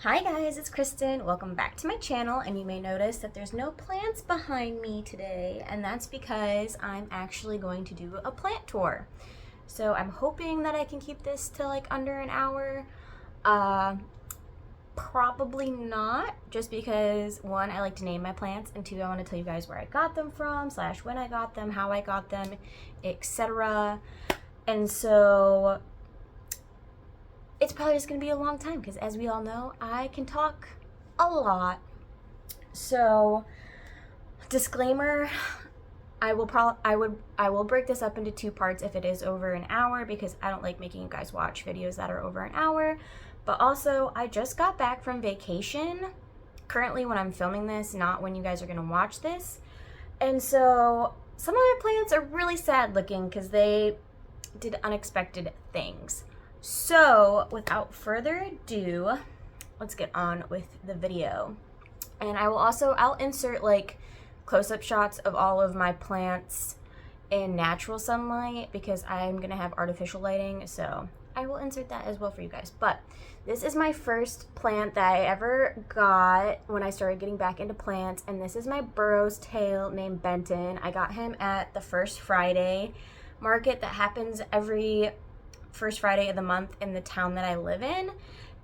Hi guys, it's Kristen. Welcome back to my channel, and you may notice that there's no plants behind me today, and that's because I'm actually going to do a plant tour. So I'm hoping that I can keep this to like under an hour. Probably not, just because one, I like to name my plants, and two, I want to tell you guys where I got them from, / when I got them, how I got them, etc. And so it's probably just gonna be a long time because, as we all know, I can talk a lot. So, disclaimer: I will break this up into two parts if it is over an hour, because I don't like making you guys watch videos that are over an hour. But also, I just got back from vacation. Currently, when I'm filming this, not when you guys are gonna watch this. And so some of my plants are really sad looking because they did unexpected things. So without further ado, let's get on with the video. And I'll insert like close-up shots of all of my plants in natural sunlight because I'm gonna have artificial lighting, so I will insert that as well for you guys. But this is my first plant that I ever got when I started getting back into plants, and this is my Burrow's tail named Benton. I got him at the First Friday market that happens every first Friday of the month in the town that I live in.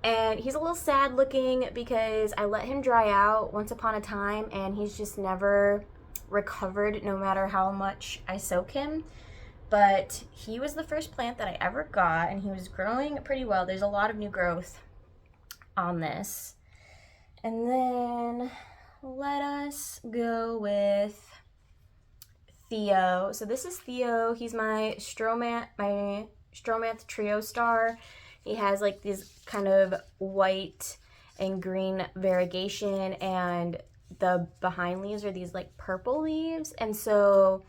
And he's a little sad looking because I let him dry out once upon a time and he's just never recovered no matter how much I soak him. But he was the first plant that I ever got, and he was growing pretty well. There's a lot of new growth on this. And then let us go with Theo. So this is Theo. He's my Stromanth Trio Star. He has like these kind of white and green variegation, and the behind leaves are these like purple leaves, and so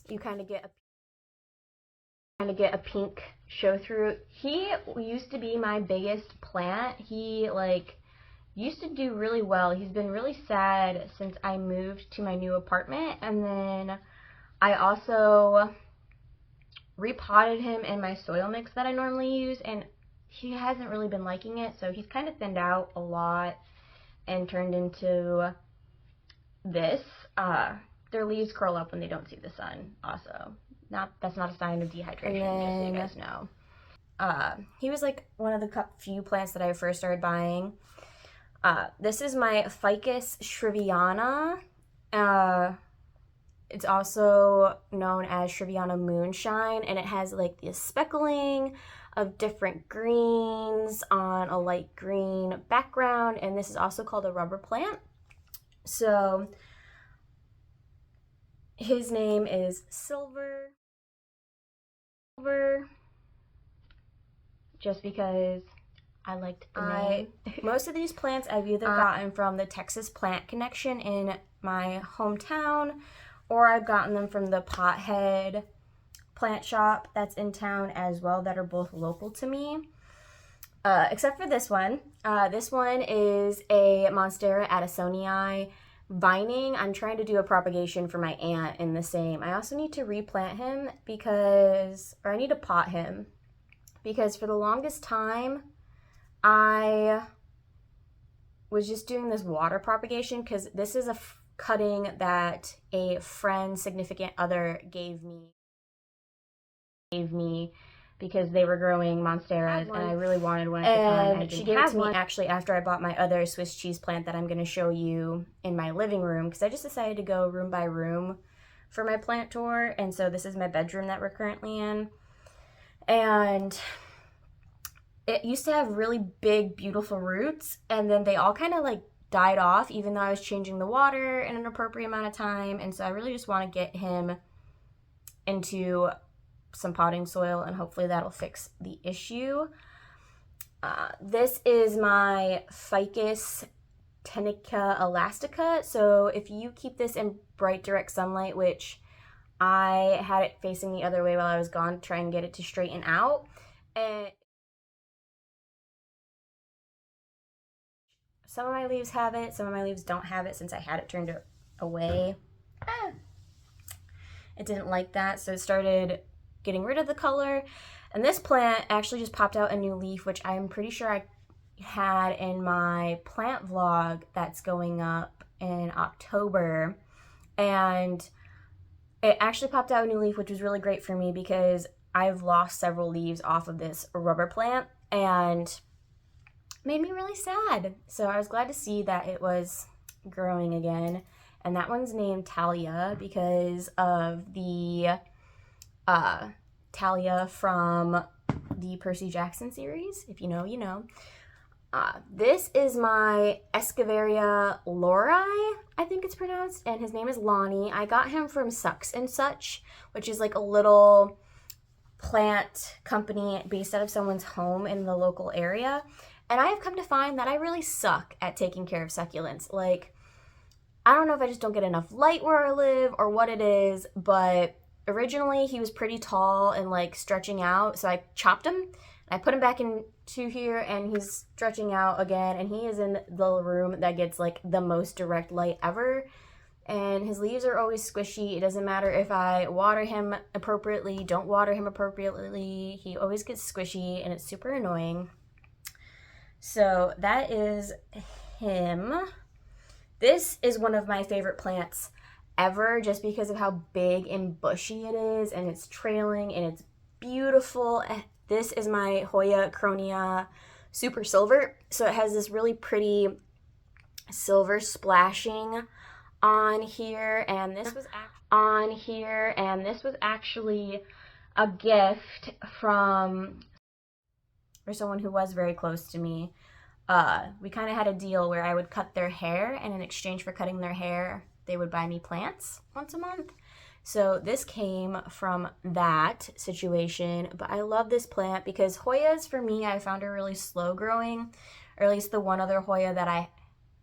you kind of get a pink show through. He used to be my biggest plant. He like used to do really well. He's been really sad since I moved to my new apartment, and then I also repotted him in my soil mix that I normally use, and he hasn't really been liking it, so he's kind of thinned out a lot and turned into this. Their leaves curl up when they don't see the sun also. That's not a sign of dehydration, just so you guys know. He was like one of the few plants that I first started buying. This is my Ficus shriviana. It's also known as Shriviana Moonshine, and it has like this speckling of different greens on a light green background, and this is also called a rubber plant. So his name is Silver, just because I liked the name. Most of these plants I've either gotten from the Texas Plant Connection in my hometown, or I've gotten them from the Pothead plant shop that's in town as well, that are both local to me. Except for this one. This one is a Monstera addisonii vining. I'm trying to do a propagation for my aunt in the same. I also need to replant him I need to pot him, because for the longest time I was just doing this water propagation, because this is a cutting that a friend, significant other gave me because they were growing monsteras and I really wanted one at the time. And she gave it to me actually after I bought my other Swiss cheese plant that I'm going to show you in my living room, because I just decided to go room by room for my plant tour. And so this is my bedroom that we're currently in, and it used to have really big, beautiful roots, and then they all kind of like died off, even though I was changing the water in an appropriate amount of time. And so I really just want to get him into some potting soil, and hopefully that'll fix the issue. This is my Ficus tenica elastica. So if you keep this in bright direct sunlight, which I had it facing the other way while I was gone to try and get it to straighten out, and some of my leaves have it, some of my leaves don't have it since I had it turned away. It didn't like that, so it started getting rid of the color. And this plant actually just popped out a new leaf, which I'm pretty sure I had in my plant vlog that's going up in October. And it actually popped out a new leaf, which was really great for me because I've lost several leaves off of this rubber plant and made me really sad. So I was glad to see that it was growing again. And that one's named Talia because of the Talia from the Percy Jackson series. If you know, you know. This is my Esquivaria Lorii, I think it's pronounced, and his name is Lonnie. I got him from Sucks and Such, which is like a little plant company based out of someone's home in the local area. And I have come to find that I really suck at taking care of succulents. Like, I don't know if I just don't get enough light where I live or what it is, but originally he was pretty tall and like stretching out, so I chopped him. I put him back into here and he's stretching out again, and he is in the room that gets like the most direct light ever. And his leaves are always squishy. It doesn't matter if I water him appropriately, don't water him appropriately. He always gets squishy and it's super annoying. So that is him. This is one of my favorite plants ever just because of how big and bushy it is, and it's trailing and it's beautiful. This is my Hoya Cronia Super Silver. So it has this really pretty silver splashing on here, and this was actually a gift from someone who was very close to me. We kind of had a deal where I would cut their hair, and in exchange for cutting their hair, they would buy me plants once a month. So this came from that situation, but I love this plant because Hoyas, for me, I found are really slow growing, or at least the one other Hoya that I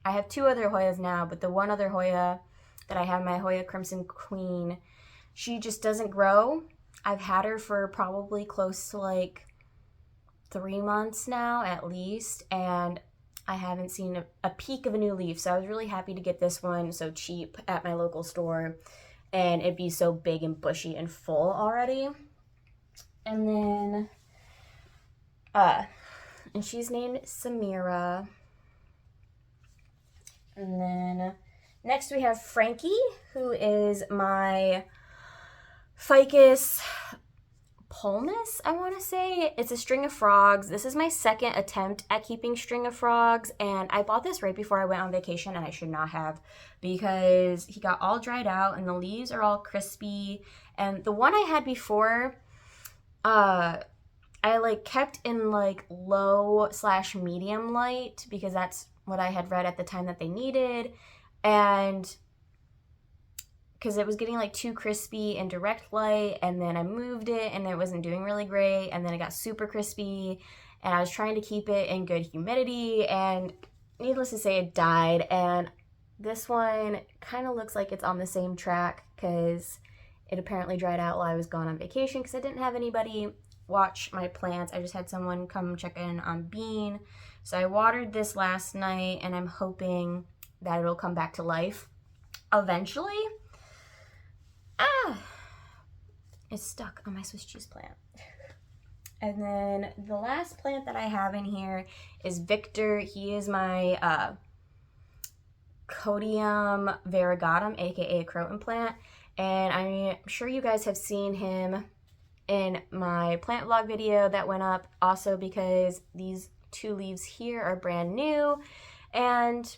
have two other Hoyas now, but the one other Hoya that I have, my Hoya Crimson Queen, she just doesn't grow. I've had her for probably close to like 3 months now at least, and I haven't seen a peak of a new leaf. So I was really happy to get this one so cheap at my local store and it'd be so big and bushy and full already. And then and she's named Samira. And then next we have Frankie, who is my Ficus Pulmus, I want to say. It's a string of frogs. This is my second attempt at keeping string of frogs, and I bought this right before I went on vacation, and I should not have, because he got all dried out and the leaves are all crispy. And the one I had before, I like kept in like low/medium light because that's what I had read at the time that they needed, and because it was getting like too crispy in direct light, and then I moved it and it wasn't doing really great, and then it got super crispy, and I was trying to keep it in good humidity, and needless to say it died. And this one kind of looks like it's on the same track because it apparently dried out while I was gone on vacation because I didn't have anybody watch my plants. I just had someone come check in on Bean. So I watered this last night, and I'm hoping that it'll come back to life eventually. It's stuck on my Swiss cheese plant. And then the last plant that I have in here is Victor. He is my Codium variegatum, aka Croton plant. And I'm sure you guys have seen him in my plant vlog video that went up, also because these two leaves here are brand new. And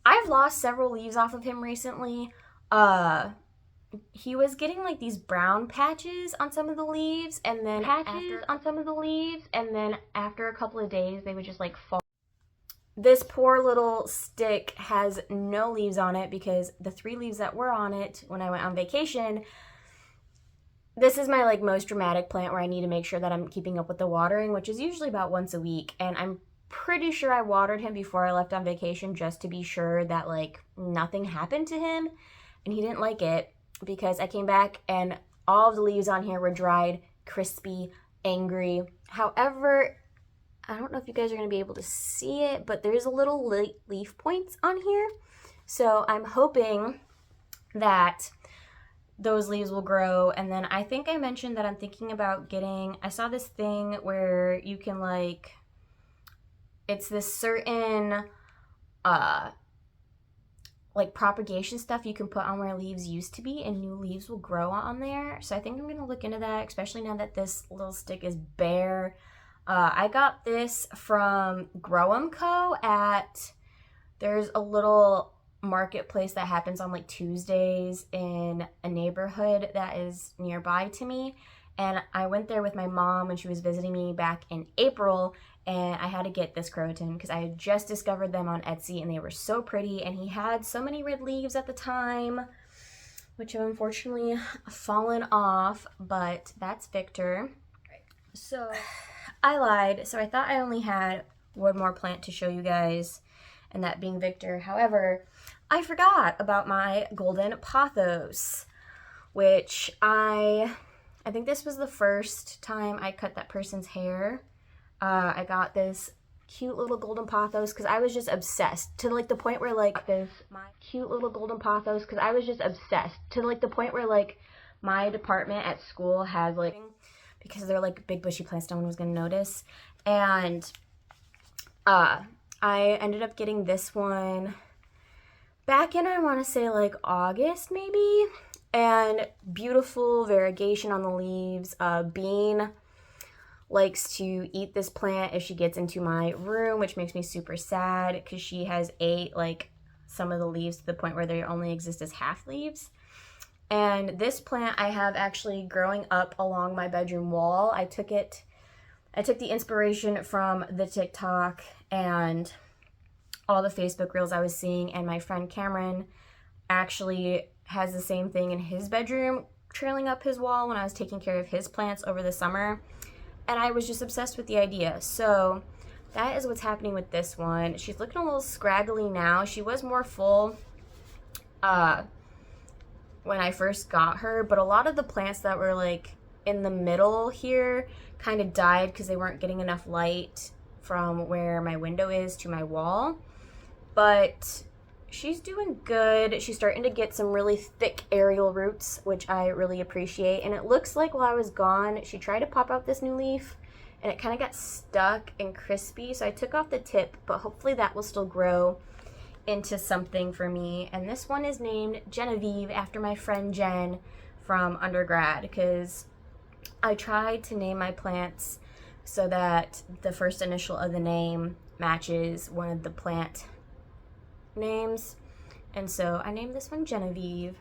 I've lost several leaves off of him recently. He was getting like these brown patches on some of the leaves, and then after a couple of days they would just like fall. This poor little stick has no leaves on it because the 3 leaves that were on it when I went on vacation, this is my like most dramatic plant where I need to make sure that I'm keeping up with the watering, which is usually about once a week, and I'm pretty sure I watered him before I left on vacation just to be sure that like nothing happened to him, and he didn't like it because I came back and all of the leaves on here were dried, crispy, angry. However, I don't know if you guys are going to be able to see it, but there's a little leaf points on here. So I'm hoping that those leaves will grow. And then I think I mentioned that I'm thinking about getting, I saw this thing where you can like it's this certain like propagation stuff you can put on where leaves used to be, and new leaves will grow on there. So I think I'm gonna look into that, especially now that this little stick is bare. I got this from Grow & Co. There's a little marketplace that happens on like Tuesdays in a neighborhood that is nearby to me. And I went there with my mom when she was visiting me back in April, and I had to get this croton because I had just discovered them on Etsy and they were so pretty, and he had so many red leaves at the time, which have unfortunately fallen off, but that's Victor. So I lied. So I thought I only had one more plant to show you guys, and that being Victor. However, I forgot about my golden pothos, which I think this was the first time I cut that person's hair. I got this cute little golden pothos because I was just obsessed to like the point where like my department at school has like, because they're like big bushy plants no one was gonna notice, and I ended up getting this one back in, I want to say like August maybe, and beautiful variegation on the leaves. Bean likes to eat this plant if she gets into my room, which makes me super sad because she has ate like some of the leaves to the point where they only exist as half leaves. And this plant I have actually growing up along my bedroom wall. I took the inspiration from the TikTok and all the Facebook reels I was seeing, and my friend Cameron actually has the same thing in his bedroom trailing up his wall when I was taking care of his plants over the summer, and I was just obsessed with the idea. So that is what's happening with this one. She's looking a little scraggly now. She was more full when I first got her, but a lot of the plants that were like in the middle here kind of died because they weren't getting enough light from where my window is to my wall. But she's doing good. She's starting to get some really thick aerial roots, which I really appreciate. And it looks like while I was gone, she tried to pop out this new leaf and it kind of got stuck and crispy. So I took off the tip, but hopefully that will still grow into something for me. And this one is named Genevieve after my friend Jen from undergrad, because I tried to name my plants so that the first initial of the name matches one of the plant names, and so I named this one Genevieve.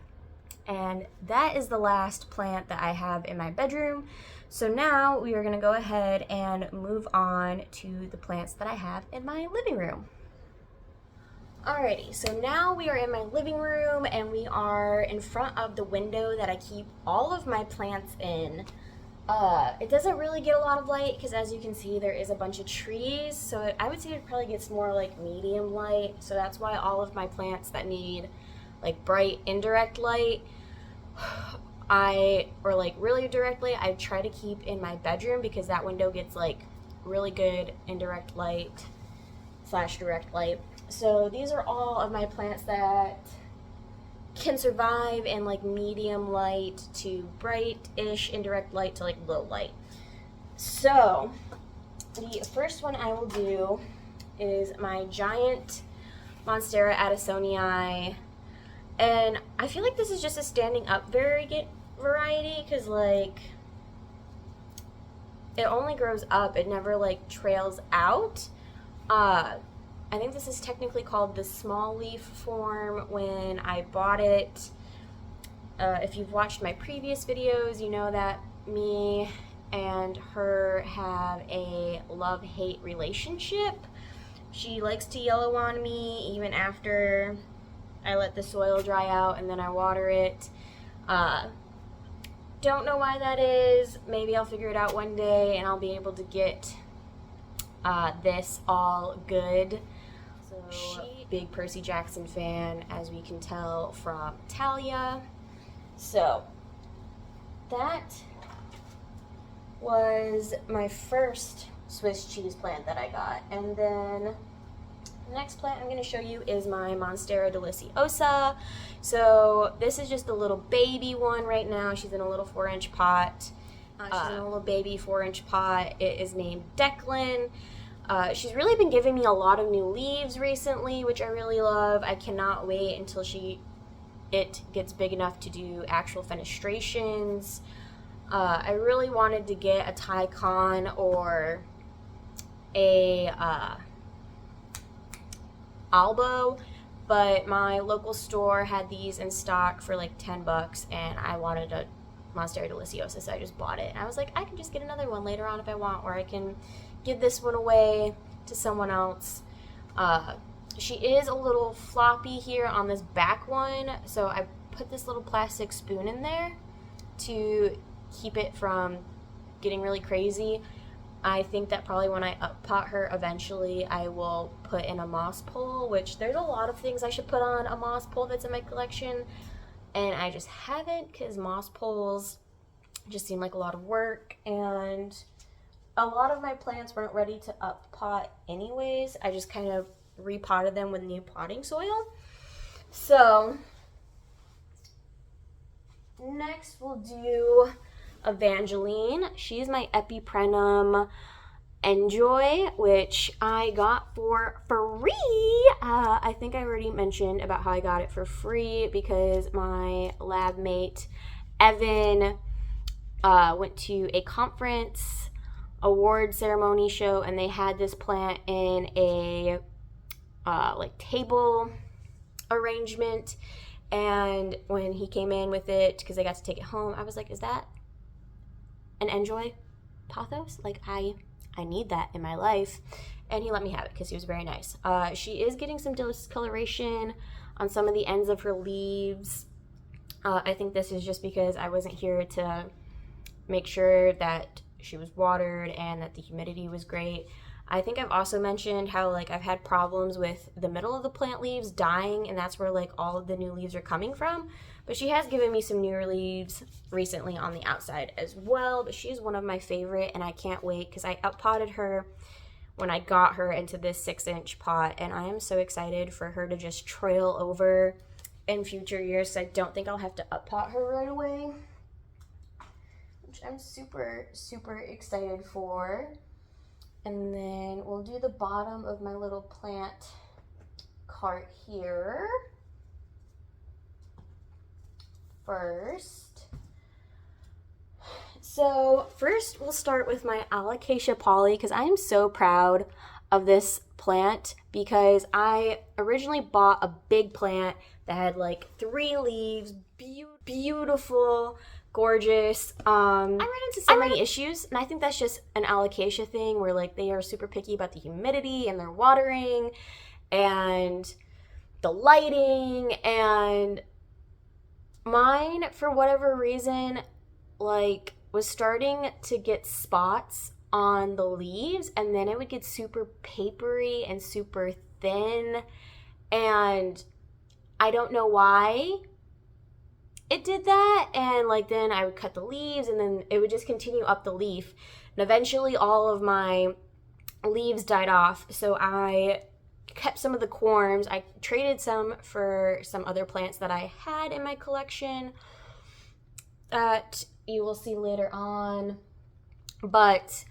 And that is the last plant that I have in my bedroom. So now we are going to go ahead and move on to the plants that I have in my living room. Alrighty, so now we are in my living room and we are in front of the window that I keep all of my plants in. It doesn't really get a lot of light because, as you can see, there is a bunch of trees, so I would say it probably gets more like medium light. So that's why all of my plants that need like bright indirect light, or like really direct light, I try to keep in my bedroom because that window gets like really good indirect light / direct light. So these are all of my plants that can survive in like medium light to bright-ish indirect light to like low light. So the first one I will do is my giant Monstera Addisonii, and I feel like this is just a standing up variety because like it only grows up, it never like trails out. I think this is technically called the small leaf form when I bought it. If you've watched my previous videos, you know that me and her have a love-hate relationship. She likes to yellow on me even after I let the soil dry out and then I water it. Don't know why that is. Maybe I'll figure it out one day and I'll be able to get this all good. So, big Percy Jackson fan, as we can tell from Talia. So that was my first Swiss cheese plant that I got. And then the next plant I'm going to show you is my Monstera deliciosa. So this is just a little baby one right now. She's in a little 4-inch pot. She's in a little baby 4-inch pot. It is named Declan. She's really been giving me a lot of new leaves recently, which I really love. I cannot wait until it gets big enough to do actual fenestrations. I really wanted to get a Tycon or a Albo, but my local store had these in stock for like $10, and I wanted a Monstera Deliciosa, so I just bought it. And I was like, I can just get another one later on if I want, or I can give this one away to someone else. She is a little floppy here on this back one, so I put this little plastic spoon in there to keep it from getting really crazy. I think that probably when I pot her eventually, I will put in a moss pole, which there's a lot of things I should put on a moss pole that's in my collection, and I just haven't, because moss poles just seem like a lot of work, and a lot of my plants weren't ready to up pot anyways. I just kind of repotted them with new potting soil. So next we'll do Evangeline. She's my Epiprenum Enjoy, which I got for free. I think I already mentioned about how I got it for free because my lab mate Evan went to a conference award ceremony show, and they had this plant in a like table arrangement, and when he came in with it, because I got to take it home, I was like, is that an Enjoy pothos? Like, I need that in my life. And he let me have it because he was very nice. She is getting some discoloration on some of the ends of her leaves. I think this is just because I wasn't here to make sure that she was watered and that the humidity was great. I think I've also mentioned how like I've had problems with the middle of the plant leaves dying, and that's where like all of the new leaves are coming from. But she has given me some newer leaves recently on the outside as well. But she's one of my favorite, and I can't wait because I uppotted her when I got her into this 6-inch pot, and I am so excited for her to just trail over in future years. So I don't think I'll have to uppot her right away, which I'm super, super excited for. And then we'll do the bottom of my little plant cart here first. So first we'll start with my Alocasia Polly, because I am so proud of this plant because I originally bought a big plant that had like 3 leaves, beautiful, gorgeous. I ran into so many issues, and I think that's just an Alocasia thing where like they are super picky about the humidity and their watering and the lighting, and mine, for whatever reason, like was starting to get spots on the leaves, and then it would get super papery and super thin, and I don't know why it did that. And like then I would cut the leaves, and then it would just continue up the leaf, and eventually all of my leaves died off. So I kept some of the corms. I traded some for some other plants that I had in my collection that you will see later on, but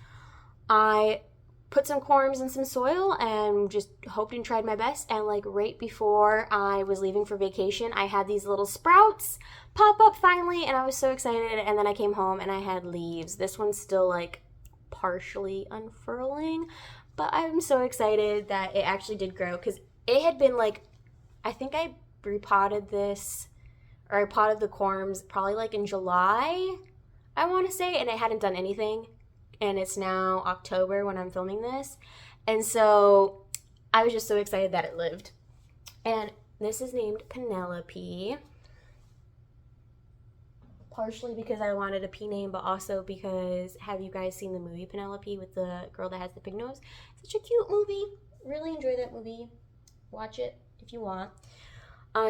I put some corms in some soil and just hoped and tried my best. And like right before I was leaving for vacation, I had these little sprouts pop up finally, and I was so excited. And then I came home and I had leaves. This one's still like partially unfurling, but I'm so excited that it actually did grow, because it had been like, I think I repotted this, or I potted the corms probably like in July, I want to say, and it hadn't done anything. And it's now October when I'm filming this. And so I was just so excited that it lived. And this is named Penelope. Partially because I wanted a P name, but also because, have you guys seen the movie Penelope with the girl that has the big nose? Such a cute movie. Really enjoy that movie. Watch it if you want.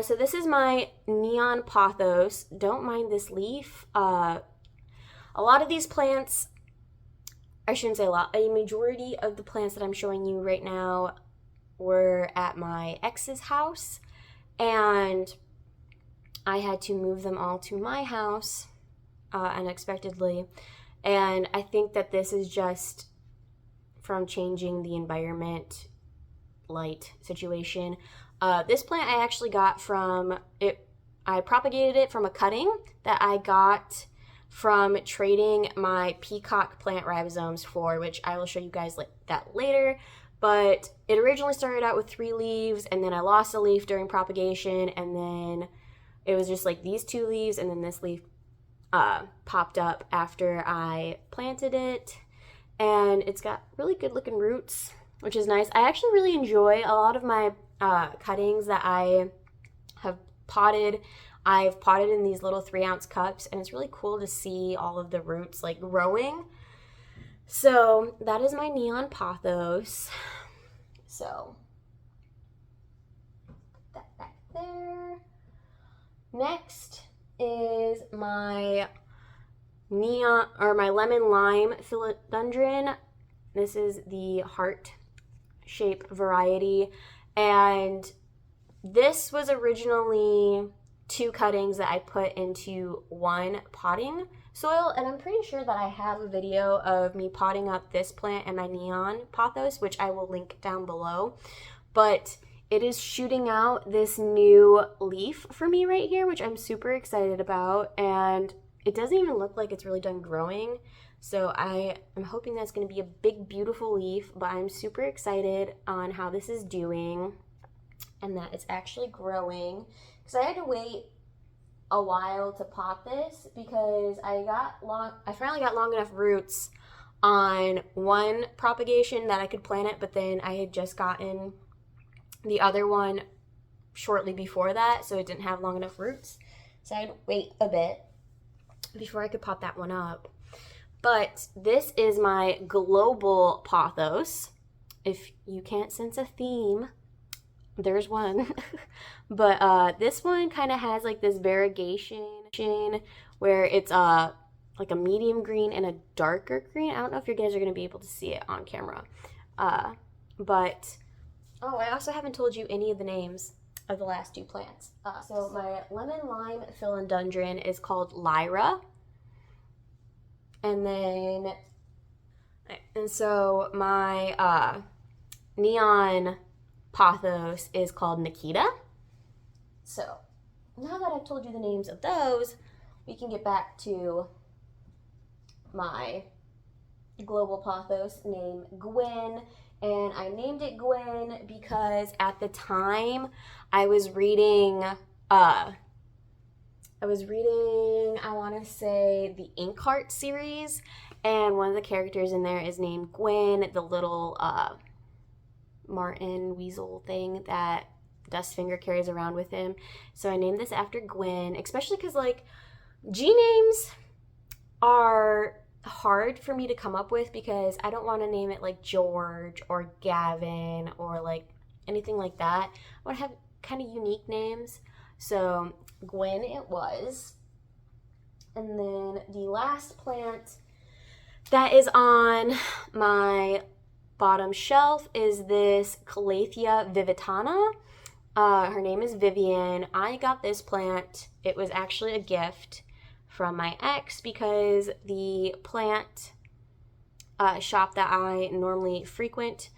So this is my neon pothos. Don't mind this leaf. A lot of these plants, I shouldn't say a lot, a majority of the plants that I'm showing you right now were at my ex's house, and I had to move them all to my house unexpectedly. And I think that this is just from changing the environment light situation. This plant I actually got from it. I propagated it from a cutting that I got from trading my peacock plant ribosomes for, which I will show you guys that later. But it originally started out with 3 leaves, and then I lost a leaf during propagation, and then it was just like these 2 leaves, and then this leaf popped up after I planted it. And it's got really good looking roots, which is nice. I actually really enjoy a lot of my cuttings that I have potted. I've potted in these little 3-ounce cups, and it's really cool to see all of the roots like growing. So that is my neon pothos. So put that back there. Next is my my lemon lime philodendron. This is the heart shape variety, and this was originally 2 cuttings that I put into 1 potting soil, and I'm pretty sure that I have a video of me potting up this plant and my neon pothos, which I will link down below. But it is shooting out this new leaf for me right here, which I'm super excited about, and it doesn't even look like it's really done growing. So I am hoping that's going to be a big, beautiful leaf, but I'm super excited on how this is doing and that it's actually growing, because I had to wait a while to pot this because I finally got long enough roots on 1 propagation that I could plant it, but then I had just gotten the other one shortly before that, so it didn't have long enough roots. So I had to wait a bit before I could pot that one up. But this is my global pothos. If you can't sense a theme, there's one. But this one kind of has like this variegation where it's like a medium green and a darker green. I don't know if you guys are going to be able to see it on camera. But I also haven't told you any of the names of the last 2 plants. So my lemon lime philodendron is called Lyra. And so my neon pothos is called Nikita. So now that I've told you the names of those, we can get back to my global pothos named Gwen. And I named it Gwen because at the time I was reading, I want to say the Inkheart series, and one of the characters in there is named Gwen, the little Martin weasel thing that Dustfinger carries around with him. So I named this after Gwen, especially because like G names are hard for me to come up with because I don't want to name it like George or Gavin or like anything like that. I want to have kind of unique names. So Gwen it was. And then the last plant that is on my bottom shelf is this Calathea viviana. Her name is Vivian. I got this plant. It was actually a gift from my ex because the plant shop that I normally frequent,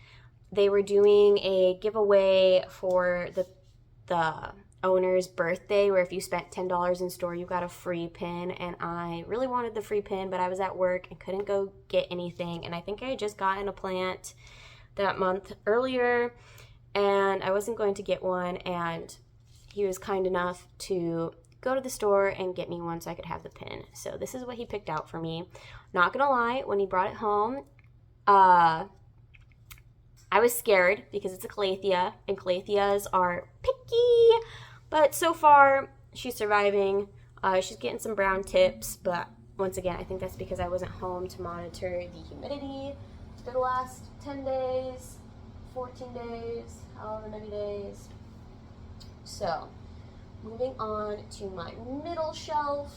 they were doing a giveaway for the owner's birthday where if you spent $10 in store you got a free pin, and I really wanted the free pin, but I was at work and couldn't go get anything, and I think I had just gotten a plant that month earlier and I wasn't going to get one, and he was kind enough to go to the store and get me one so I could have the pin. So this is what he picked out for me. Not gonna lie, when he brought it home, I was scared because it's a Calathea, and Calatheas are picky, but so far she's surviving. She's getting some brown tips, but once again, I think that's because I wasn't home to monitor the humidity for the last 10 days, 14 days, however many days. So moving on to my middle shelf.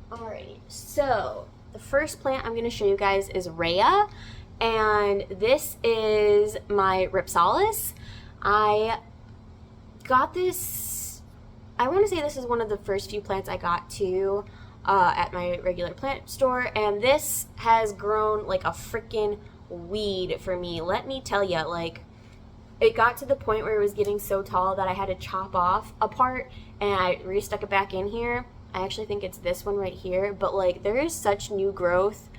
Alrighty, so the first plant I'm going to show you guys is Rhea, and this is my Rhipsalis. I got this, I want to say this is one of the first few plants I got too at my regular plant store, and this has grown like a freaking weed for me. Let me tell you, like, it got to the point where it was getting so tall that I had to chop off a part and I restuck it back in here. I actually think it's this one right here, but like there is such new growth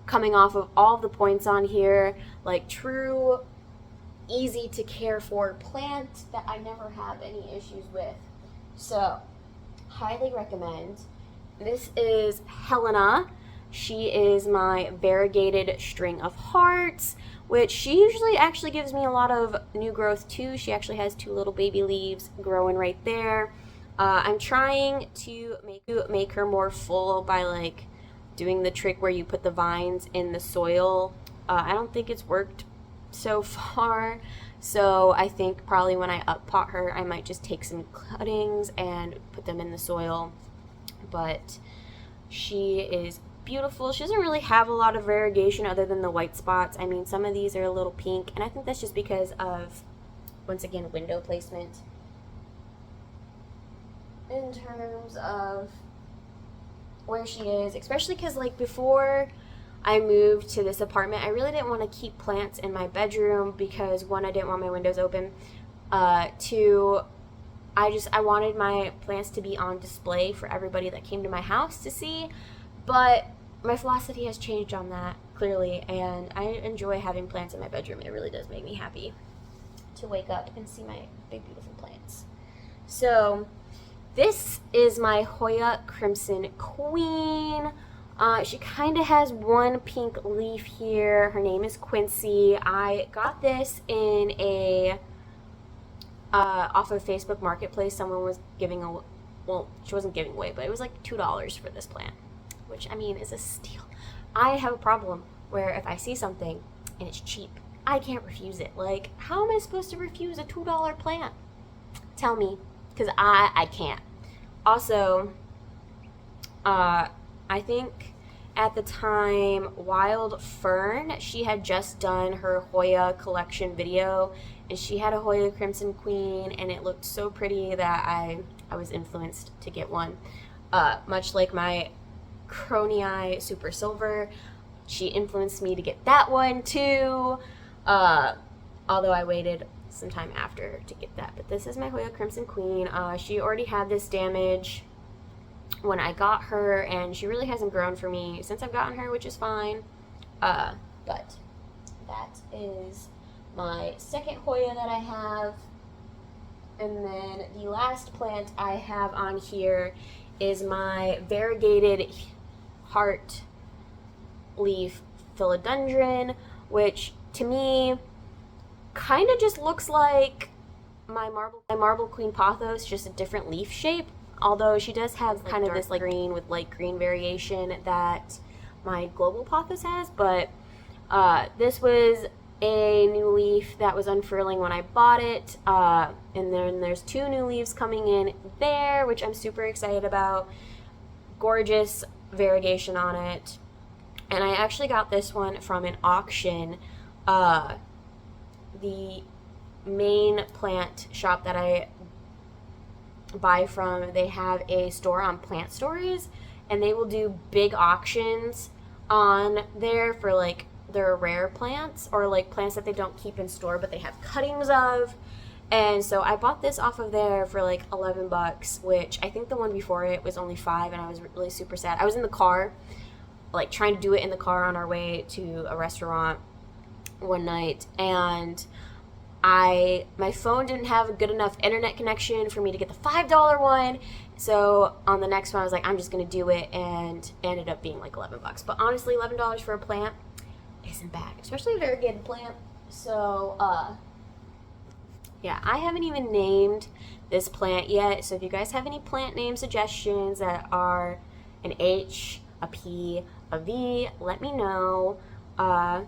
coming off of all of the points on here, like true easy to care for plant that I never have any issues with. So, highly recommend. This is Helena. She is my variegated string of hearts, which she usually actually gives me a lot of new growth too. She actually has 2 little baby leaves growing right there. I'm trying to make her more full by like doing the trick where you put the vines in the soil. I don't think it's worked so far, so I think probably when I uppot her I might just take some cuttings and put them in the soil. But she is beautiful. She doesn't really have a lot of variegation other than the white spots. I mean, some of these are a little pink, and I think that's just because of, once again, window placement in terms of where she is, especially because like before I moved to this apartment, I really didn't want to keep plants in my bedroom because one, I didn't want my windows open. Two, I wanted my plants to be on display for everybody that came to my house to see. But my philosophy has changed on that, clearly, and I enjoy having plants in my bedroom. It really does make me happy to wake up and see my big, beautiful plants. So, this is my Hoya Crimson Queen. She kind of has one pink leaf here. Her name is Quincy. I got this in a off of Facebook Marketplace. Someone was giving a, well, she wasn't giving away, but it was like $2 for this plant, which I mean is a steal. I have a problem where if I see something and it's cheap, I can't refuse it. Like, how am I supposed to refuse a $2 plant? Tell me, because I can't. Also, I think at the time, Wild Fern, she had just done her Hoya collection video, and she had a Hoya Crimson Queen, and it looked so pretty that I was influenced to get one. Much like my Cronii Super Silver, she influenced me to get that one too, although I waited some time after to get that. But this is my Hoya Crimson Queen. She already had this damage when I got her, and she really hasn't grown for me since I've gotten her, which is fine. But that is my second Hoya that I have. And then the last plant I have on here is my variegated heart leaf philodendron, which to me kind of just looks like my marble queen pothos, just a different leaf shape. Although she does have kind of this like green with light green variation that my global pothos has. But this was a new leaf that was unfurling when I bought it. And then there's 2 new leaves coming in there, which I'm super excited about. Gorgeous variegation on it. And I actually got this one from an auction. The main plant shop that I buy from, they have a store on Plant Stories, and they will do big auctions on there for like their rare plants or like plants that they don't keep in store but they have cuttings of. And so I bought this off of there for like $11, which I think the one before it was only $5, and I was really super sad. I was in the car, like trying to do it in the car on our way to a restaurant one night, and my phone didn't have a good enough internet connection for me to get the $5 one. So on the next one, I was like, I'm just going to do it, and it ended up being like $11. But honestly, $11 for a plant isn't bad, especially a variegated plant. So, yeah, I haven't even named this plant yet. So if you guys have any plant name suggestions that are an H, a P, a V, let me know, because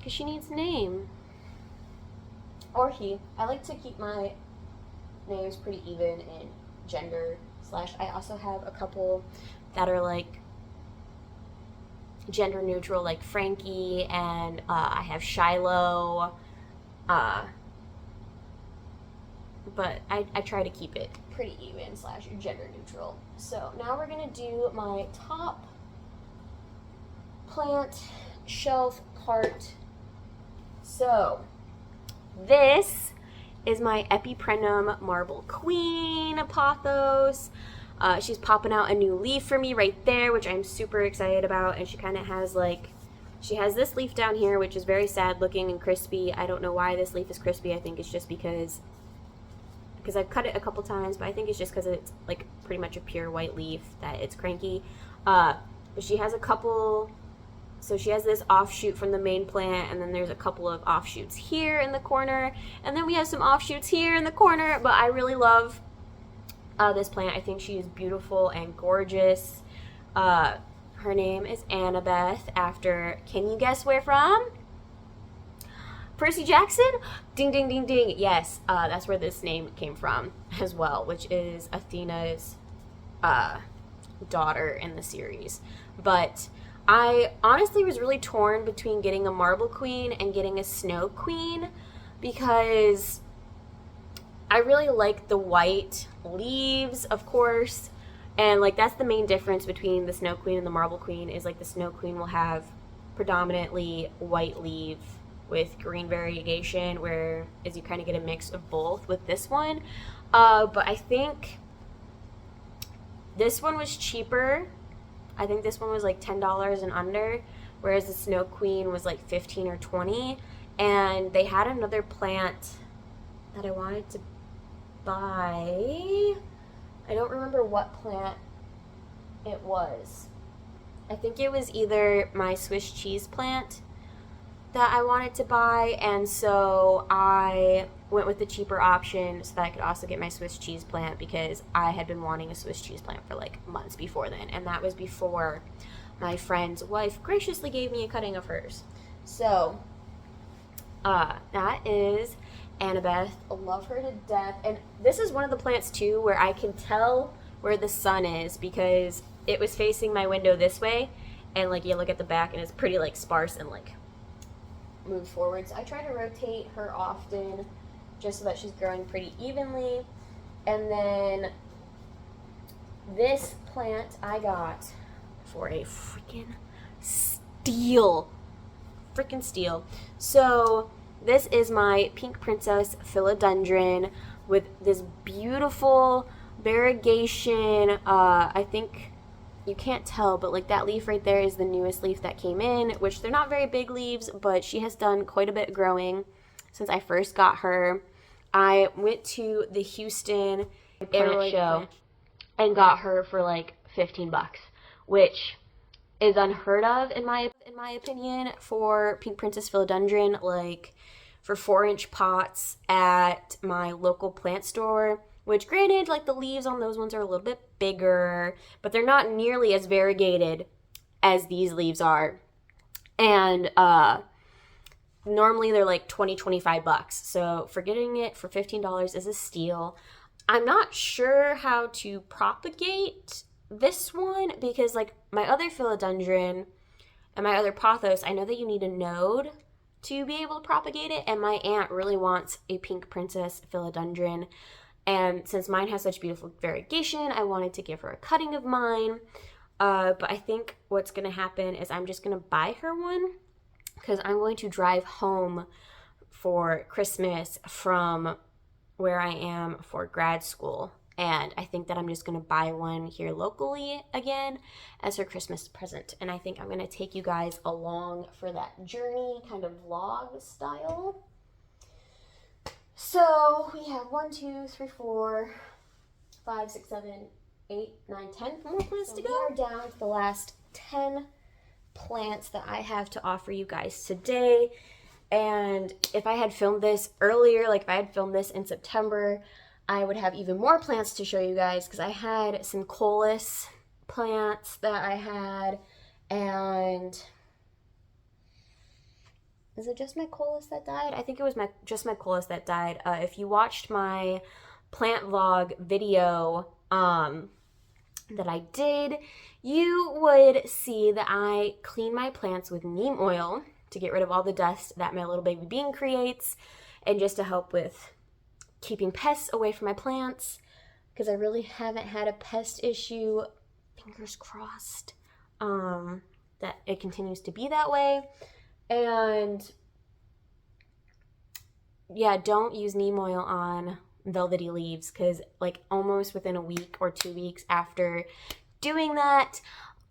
she needs a name. Or he. I like to keep my names pretty even in gender / I also have a couple that are like gender neutral, like Frankie, and I have Shiloh. but I try to keep it pretty even / gender neutral. So now we're gonna do my top plant shelf cart. So this is my Epiprenum Marble Queen Pothos. She's popping out a new leaf for me right there, which I'm super excited about. And she kind of has like, she has this leaf down here, which is very sad looking and crispy. I don't know why this leaf is crispy. I think it's just because I've cut it a couple times, but I think it's just because it's like pretty much a pure white leaf that it's cranky. But she has a couple, so she has this offshoot from the main plant, and then there's a couple of offshoots here in the corner, and then we have some offshoots here in the corner, but I really love this plant. I think she is beautiful and gorgeous. Her name is Annabeth, after, can you guess where from? Percy Jackson? Ding, ding, ding, ding. Yes, that's where this name came from as well, which is Athena's daughter in the series. But I honestly was really torn between getting a marble queen and getting a snow queen, because I really like the white leaves, of course, and like that's the main difference between the snow queen and the marble queen, is like the snow queen will have predominantly white leaf with green variegation, whereas you kind of get a mix of both with this one. But I think this one was cheaper. I think this one was like $10 and under, whereas the Snow Queen was like 15 or 20. And they had another plant that I wanted to buy. I don't remember what plant it was. I think it was either my Swiss cheese plant that I wanted to buy, and so I went with the cheaper option so that I could also get my Swiss cheese plant, because I had been wanting a Swiss cheese plant for like months before then, and that was before my friend's wife graciously gave me a cutting of hers. So that is Annabeth. I love her to death, and this is one of the plants too where I can tell where the sun is, because it was facing my window this way, and like you look at the back and it's pretty like sparse and like move forward. So I try to rotate her often just so that she's growing pretty evenly. And then this plant I got for a freaking steal. So this is my Pink Princess Philodendron with this beautiful variegation. I think you can't tell, but like that leaf right there is the newest leaf that came in, which they're not very big leaves, but she has done quite a bit growing since I first got her. I went to the Houston plant show and got her for like $15, which is unheard of in my opinion for Pink Princess Philodendron. Like for 4-inch pots at my local plant store, which granted, like the leaves on those ones are a little bit bigger, but they're not nearly as variegated as these leaves are. And normally they're like $20-$25. So for getting it for $15 is a steal. I'm not sure how to propagate this one, because like my other philodendron and my other pothos, I know that you need a node to be able to propagate it, and my aunt really wants a Pink Princess Philodendron. And since mine has such beautiful variegation, I wanted to give her a cutting of mine. But I think what's going to happen is I'm just going to buy her one, because I'm going to drive home for Christmas from where I am for grad school. And I think that I'm just going to buy one here locally again as her Christmas present. And I think I'm going to take you guys along for that journey, kind of vlog style. So we have 1, 2, 3, 4, 5, 6, 7, 8, 9, 10 more plants to go. We are down to the last 10 plants that I have to offer you guys today. And if I had filmed this earlier, like if I had filmed this in September, I would have even more plants to show you guys, because I had some Colis plants that I had, and is it just my Colis that died? I think it was just my Colis that died. If you watched my plant vlog video that I did, you would see that I clean my plants with neem oil to get rid of all the dust that my little baby bean creates, and just to help with keeping pests away from my plants, because I really haven't had a pest issue. Fingers crossed that it continues to be that way. And yeah, don't use neem oil on velvety leaves, because like almost within a week or 2 weeks after doing that,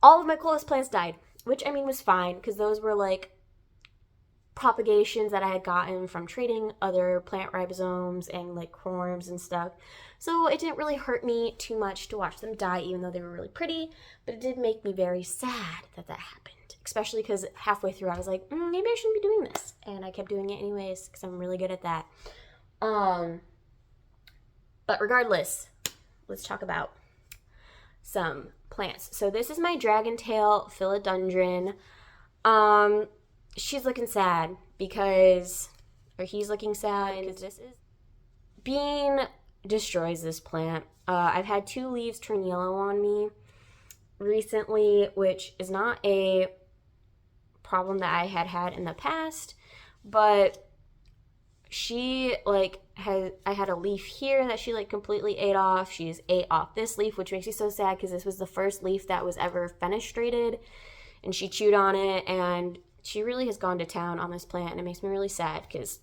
all of my coolest plants died, which I mean was fine, because those were like propagations that I had gotten from trading other plant ribosomes and like corms and stuff. So it didn't really hurt me too much to watch them die, even though they were really pretty, but it did make me very sad that that happened, especially because halfway through I was like, maybe I shouldn't be doing this, and I kept doing it anyways because I'm really good at that. But regardless, let's talk about some plants. So this is my dragon tail philodendron. She's looking sad because, or he's looking sad because this is, bean destroys this plant. I've had 2 leaves turn yellow on me recently, which is not a problem that I had in the past, but she like I had a leaf here that she like completely ate off. She's ate off this leaf, which makes me so sad because this was the first leaf that was ever fenestrated, and she chewed on it, and she really has gone to town on this plant, and it makes me really sad because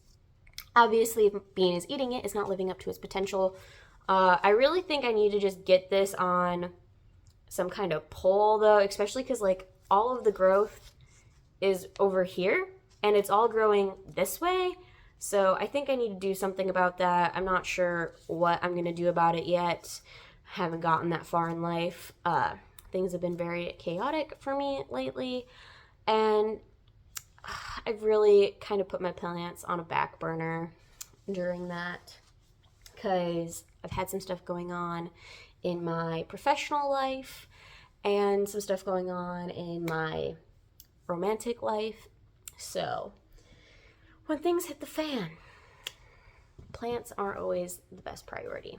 obviously if Bean is eating it, it's not living up to its potential. I really think I need to just get this on some kind of pole though, especially because like all of the growth is over here and it's all growing this way. So I think I need to do something about that. I'm not sure what I'm going to do about it yet. I haven't gotten that far in life. Things have been very chaotic for me lately, and I've really kind of put my plants on a back burner during that because I've had some stuff going on in my professional life and some stuff going on in my romantic life. So when things hit the fan, plants aren't always the best priority,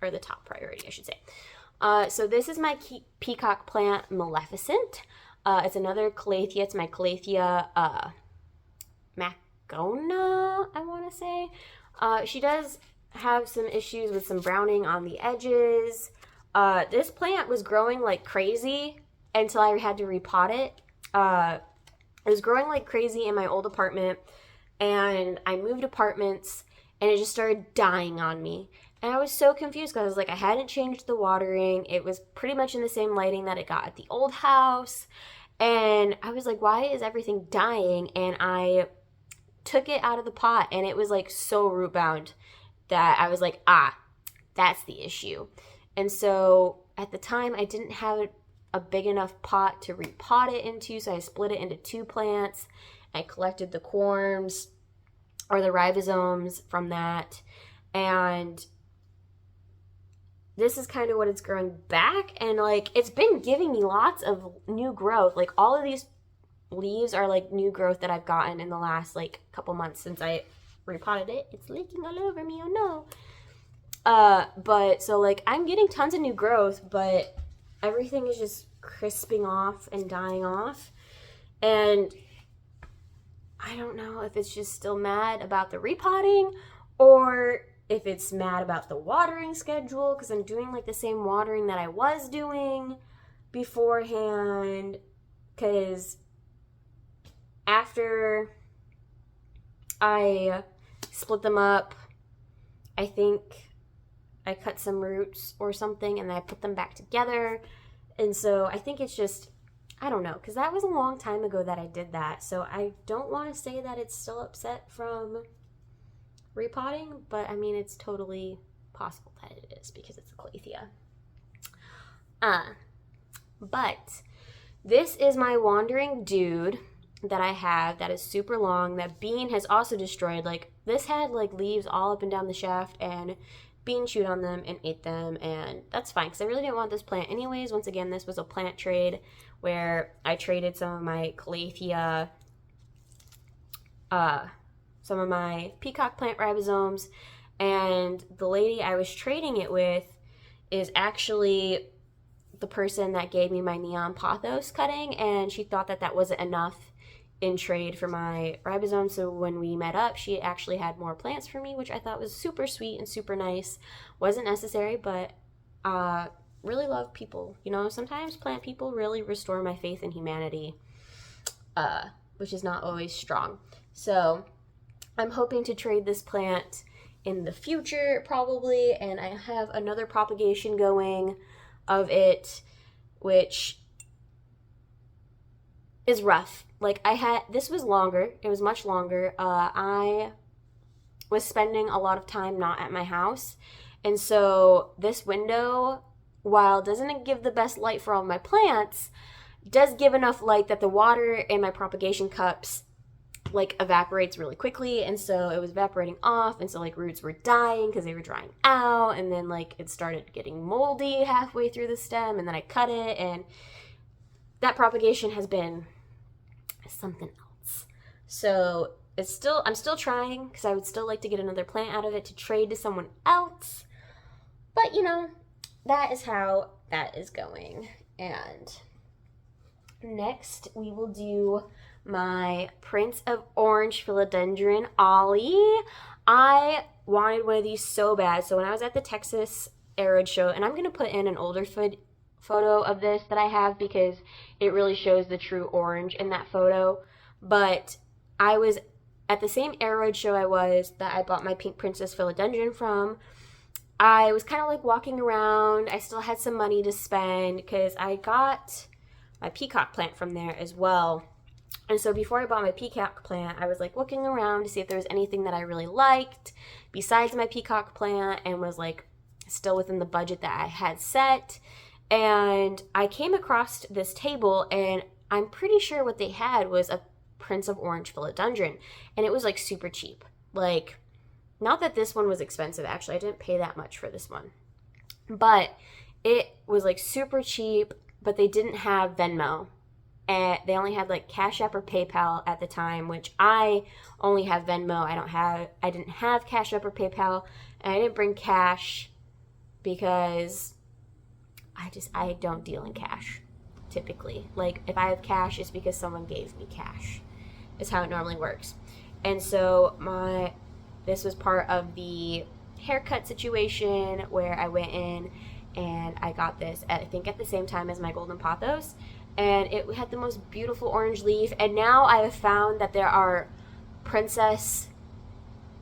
or the top priority, I should say. So this is my peacock plant, Maleficent. It's another calathea. It's my calathea macona, I want to say. She does have some issues with some browning on the edges. This plant was growing like crazy until I had to repot it. It was growing like crazy in my old apartment, and I moved apartments, and it just started dying on me. And I was so confused because I was like, I hadn't changed the watering. It was pretty much in the same lighting that it got at the old house. And I was like, why is everything dying? And I took it out of the pot, and it was like so root bound that I was like, that's the issue. And so at the time I didn't have a big enough pot to repot it into, so I split it into 2 plants. I collected the corms or the ribosomes from that, and this is kind of what it's growing back, and like it's been giving me lots of new growth. Like all of these leaves are like new growth that I've gotten in the last like couple months since I repotted it. It's leaking all over me, oh no. But so like I'm getting tons of new growth, but everything is just crisping off and dying off, and I don't know if it's just still mad about the repotting or if it's mad about the watering schedule, because I'm doing like the same watering that I was doing beforehand, because after I split them up, I think I cut some roots or something and then I put them back together. And so I think it's just, I don't know, because that was a long time ago that I did that. So I don't want to say that it's still upset from repotting, but I mean, it's totally possible that it is because it's a calathea. But this is my wandering dude that I have that is super long that Bean has also destroyed. Like this had like leaves all up and down the shaft, and Bean chewed on them and ate them, and that's fine because I really didn't want this plant anyways. Once again, this was a plant trade where I traded some of my calathea, some of my peacock plant ribosomes, and the lady I was trading it with is actually the person that gave me my neon pothos cutting, and she thought that that wasn't enough in trade for my ribosome. So when we met up, she actually had more plants for me, which I thought was super sweet and super nice. Wasn't necessary, but really love people. You know, sometimes plant people really restore my faith in humanity, which is not always strong. So I'm hoping to trade this plant in the future, probably, and I have another propagation going of it, which is rough. Like, this was longer. It was much longer. I was spending a lot of time not at my house, and so this window, while doesn't give the best light for all my plants, does give enough light that the water in my propagation cups like evaporates really quickly, and so it was evaporating off, and so like roots were dying because they were drying out, and then like it started getting moldy halfway through the stem, and then I cut it, and that propagation has been something else. So I'm still trying, because I would still like to get another plant out of it to trade to someone else, but you know, that is how that is going. And next we will do my Prince of Orange Philodendron Ollie. I wanted one of these so bad. So when I was at the Texas Arid Show, and I'm going to put in an older photo of this that I have because it really shows the true orange in that photo. But I was at the same Arid Show that I bought my Pink Princess Philodendron from. I was kind of like walking around. I still had some money to spend because I got my peacock plant from there as well. And so before I bought my peacock plant, I was like looking around to see if there was anything that I really liked besides my peacock plant, and was like still within the budget that I had set. And I came across this table, and I'm pretty sure what they had was a Prince of Orange Philodendron, and it was like super cheap. Like, not that this one was expensive, actually. I didn't pay that much for this one, but it was like super cheap. But they didn't have Venmo, and they only had like Cash App or PayPal at the time, which I only have Venmo. I didn't have Cash App or PayPal, and I didn't bring cash because I don't deal in cash typically. Like, if I have cash, it's because someone gave me cash, is how it normally works. And so this was part of the haircut situation where I went in and I got this I think at the same time as my golden pothos, and it had the most beautiful orange leaf. And now I have found that there are Princess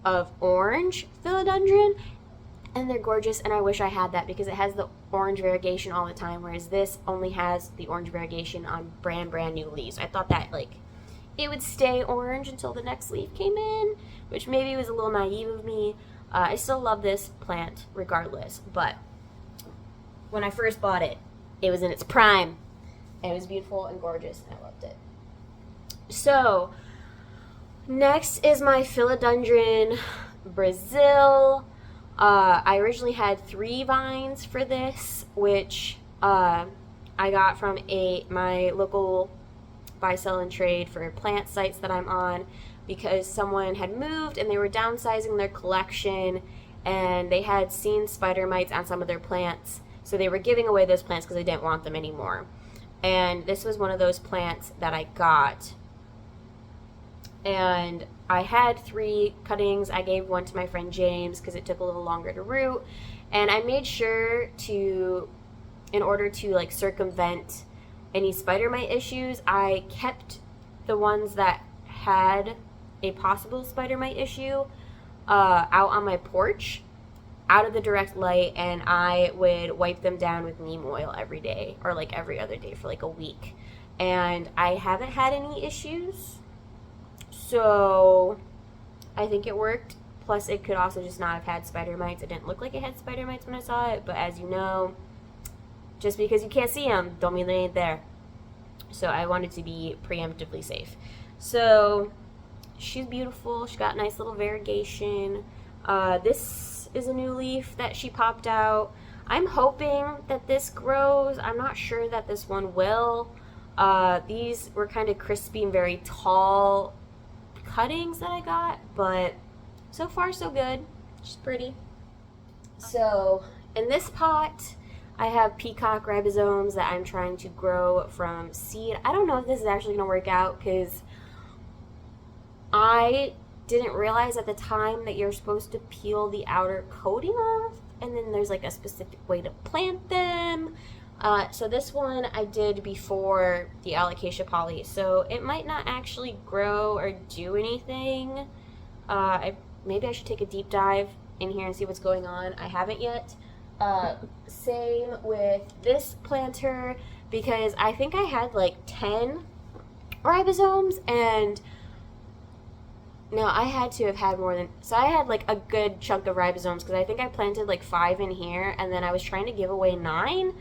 of Orange Philodendron, and they're gorgeous, and I wish I had that because it has the orange variegation all the time, whereas this only has the orange variegation on brand new leaves. I thought that like it would stay orange until the next leaf came in, which maybe was a little naive of me. I still love this plant regardless, but when I first bought it, it was in its prime. And it was beautiful and gorgeous, and I loved it. So, next is my Philodendron Brazil. I originally had 3 vines for this, which I got from my local buy, sell, and trade for plant sites that I'm on, because someone had moved and they were downsizing their collection, and they had seen spider mites on some of their plants. So they were giving away those plants because they didn't want them anymore. And this was one of those plants that I got. And I had 3 cuttings. I gave one to my friend James because it took a little longer to root. And I made sure to, in order to like circumvent any spider mite issues, I kept the ones that had a possible spider mite issue out on my porch, out of the direct light, and I would wipe them down with neem oil every day, or like every other day for like a week. And I haven't had any issues, so I think it worked. Plus, it could also just not have had spider mites. It didn't look like it had spider mites when I saw it, but as you know, just because you can't see them don't mean they ain't there. So I wanted to be preemptively safe. So she's beautiful. She got nice little variegation. This is a new leaf that she popped out. I'm hoping that this grows. I'm not sure that this one will. These were kind of crispy and very tall cuttings that I got, but so far so good. She's pretty. So in this pot, I have peacock ribosomes that I'm trying to grow from seed. I don't know if this is actually going to work out because I didn't realize at the time that you're supposed to peel the outer coating off, and then there's like a specific way to plant them. So this one I did before the alocasia poly, so it might not actually grow or do anything. Maybe I should take a deep dive in here and see what's going on. I haven't yet. Same with this planter, because I think I had like 10 ribosomes, and no, I had to have had more than, so I had like a good chunk of ribosomes, because I think I planted like 5 in here, and then I was trying to give away 9,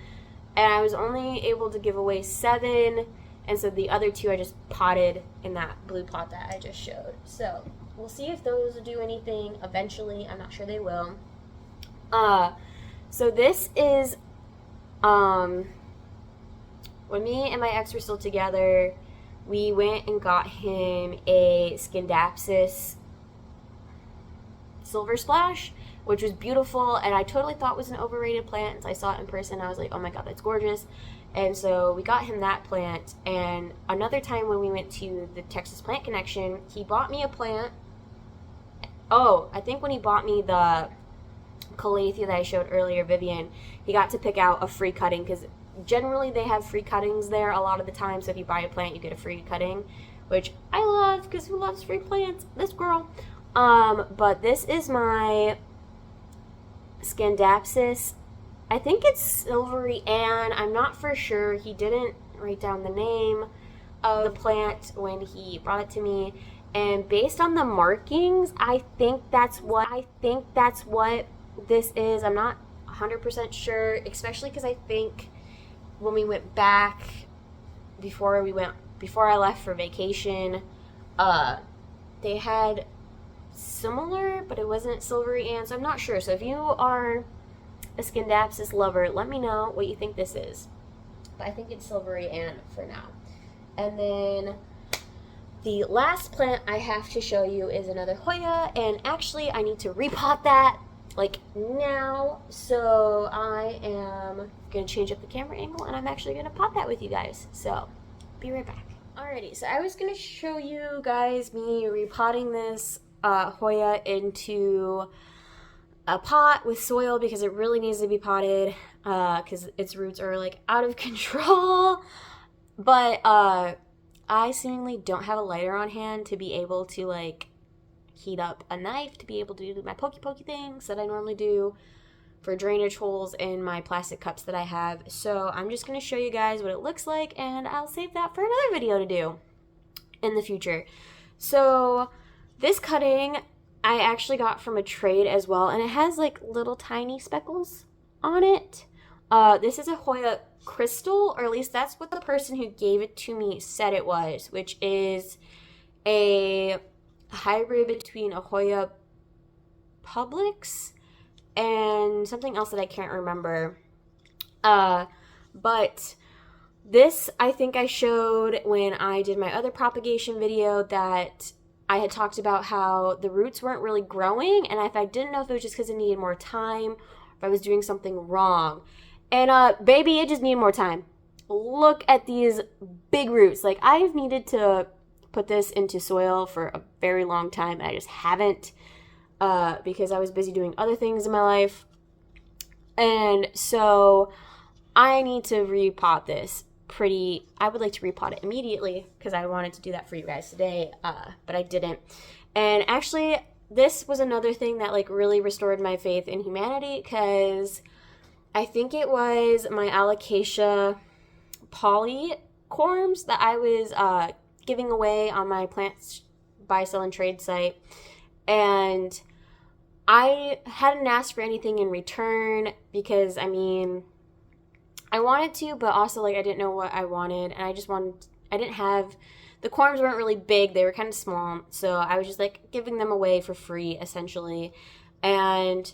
and I was only able to give away 7, and so the other 2 I just potted in that blue pot that I just showed. So we'll see if those do anything eventually. I'm not sure they will. So this is, when me and my ex were still together, we went and got him a Scindapsus Silver Splash, which was beautiful, and I totally thought was an overrated plant. As I saw it in person, I was like, oh my god, that's gorgeous. And so we got him that plant. And another time when we went to the Texas Plant Connection, he bought me a plant. Oh, I think when he bought me the Calathea that I showed earlier, Vivian, he got to pick out a free cutting, because generally they have free cuttings there a lot of the time. So if you buy a plant, you get a free cutting, which I love, because who loves free plants? This girl. But this is my Scindapsus. I think it's Silvery Ann. I'm not for sure. He didn't write down the name of the plant when he brought it to me. And based on the markings, I think that's what this is. I'm not 100% sure, especially because I think when we went back before I left for vacation, they had similar, but it wasn't Silvery Ann, so I'm not sure. So if you are a Scindapsus lover, let me know what you think this is. But I think it's Silvery Ann for now. And then the last plant I have to show you is another Hoya, and actually I need to repot that like now, so I am gonna change up the camera angle, and I'm actually gonna pot that with you guys, so be right back. Alrighty, so I was gonna show you guys me repotting this Hoya into a pot with soil, because it really needs to be potted, because its roots are like out of control. But I seemingly don't have a lighter on hand to be able to like heat up a knife to be able to do my pokey things that I normally do for drainage holes in my plastic cups that I have. So I'm just going to show you guys what it looks like, and I'll save that for another video to do in the future. So this cutting I actually got from a trade as well, and it has like little tiny speckles on it. This is a Hoya crystal, or at least that's what the person who gave it to me said it was, which is a hybrid between a Hoya Publix and something else that I can't remember. But this, I think I showed when I did my other propagation video, that I had talked about how the roots weren't really growing, and if I didn't know if it was just because it needed more time, or if I was doing something wrong. And baby, it just needed more time. Look at these big roots. Like, I've needed to put this into soil for a very long time, and I just haven't, because I was busy doing other things in my life. And so I need to repot this I would like to repot it immediately, because I wanted to do that for you guys today, but I didn't. And actually, this was another thing that like really restored my faith in humanity, because I think it was my alocasia polycorms that I was giving away on my plants buy, sell, and trade site, and I hadn't asked for anything in return, because I mean, I wanted to, but also like I didn't know what I wanted, and I didn't have, the corms weren't really big, they were kind of small, so I was just like giving them away for free essentially. And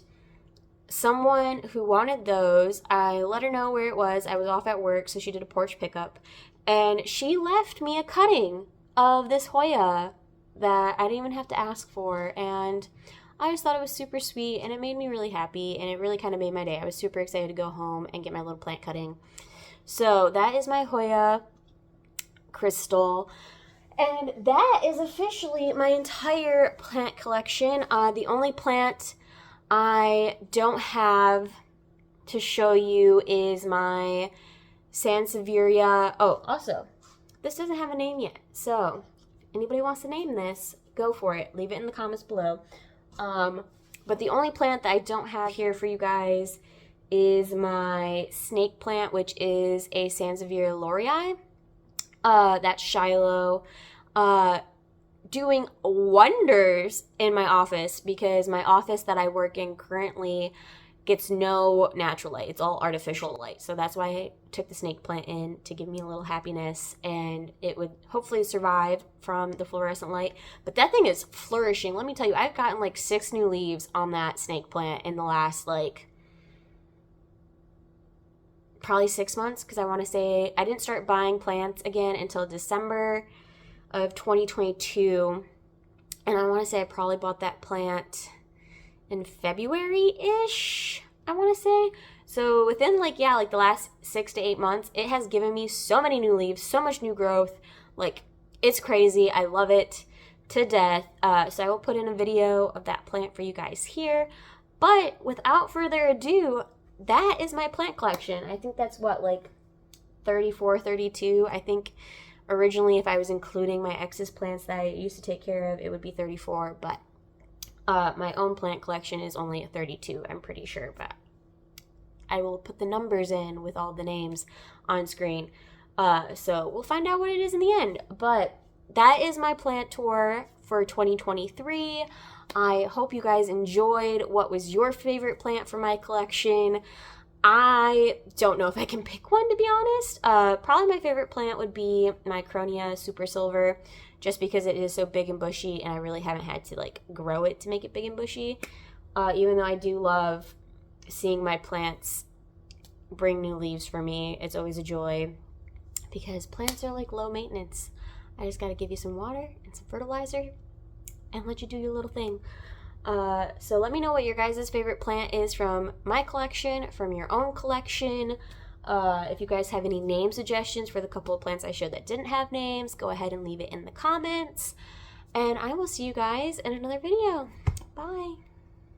someone who wanted those, I let her know where it was. I was off at work, so she did a porch pickup, and she left me a cutting of this Hoya that I didn't even have to ask for, and I just thought it was super sweet, and it made me really happy, and it really kind of made my day. I was super excited to go home and get my little plant cutting. So that is my Hoya crystal. And that is officially my entire plant collection. The only plant I don't have to show you is my Sansevieria. Oh, also, this doesn't have a name yet. So, if anybody wants to name this, go for it. Leave it in the comments below. But the only plant that I don't have here for you guys is my snake plant, which is a Sansevieria laurii. That's Shiloh. Doing wonders in my office because my office that I work in currently gets no natural light. It's all artificial light. So that's why I took the snake plant in, to give me a little happiness, and it would hopefully survive from the fluorescent light. But that thing is flourishing. Let me tell you, I've gotten like 6 new leaves on that snake plant in the last probably 6 months, because I want to say I didn't start buying plants again until December of 2022, and I want to say I probably bought that plant in February-ish, I want to say. So within the last 6 to 8 months, it has given me so many new leaves, so much new growth. It's crazy. I love it to death. So I will put in a video of that plant for you guys here. But without further ado, that is my plant collection. I think that's 34, 32. I think originally, if I was including my ex's plants that I used to take care of, it would be 34, but my own plant collection is only 32, I'm pretty sure, but I will put the numbers in with all the names on screen. So we'll find out what it is in the end. But that is my plant tour for 2023. I hope you guys enjoyed. What was your favorite plant for my collection? I don't know if I can pick one, to be honest. Probably my favorite plant would be my Cronia Super Silver, just because it is so big and bushy, and I really haven't had to grow it to make it big and bushy. Even though I do love seeing my plants bring new leaves for me, it's always a joy because plants are low maintenance. I just got to give you some water and some fertilizer and let you do your little thing. So let me know what your guys' favorite plant is from my collection, from your own collection. If you guys have any name suggestions for the couple of plants I showed that didn't have names, go ahead and leave it in the comments. And I will see you guys in another video. Bye.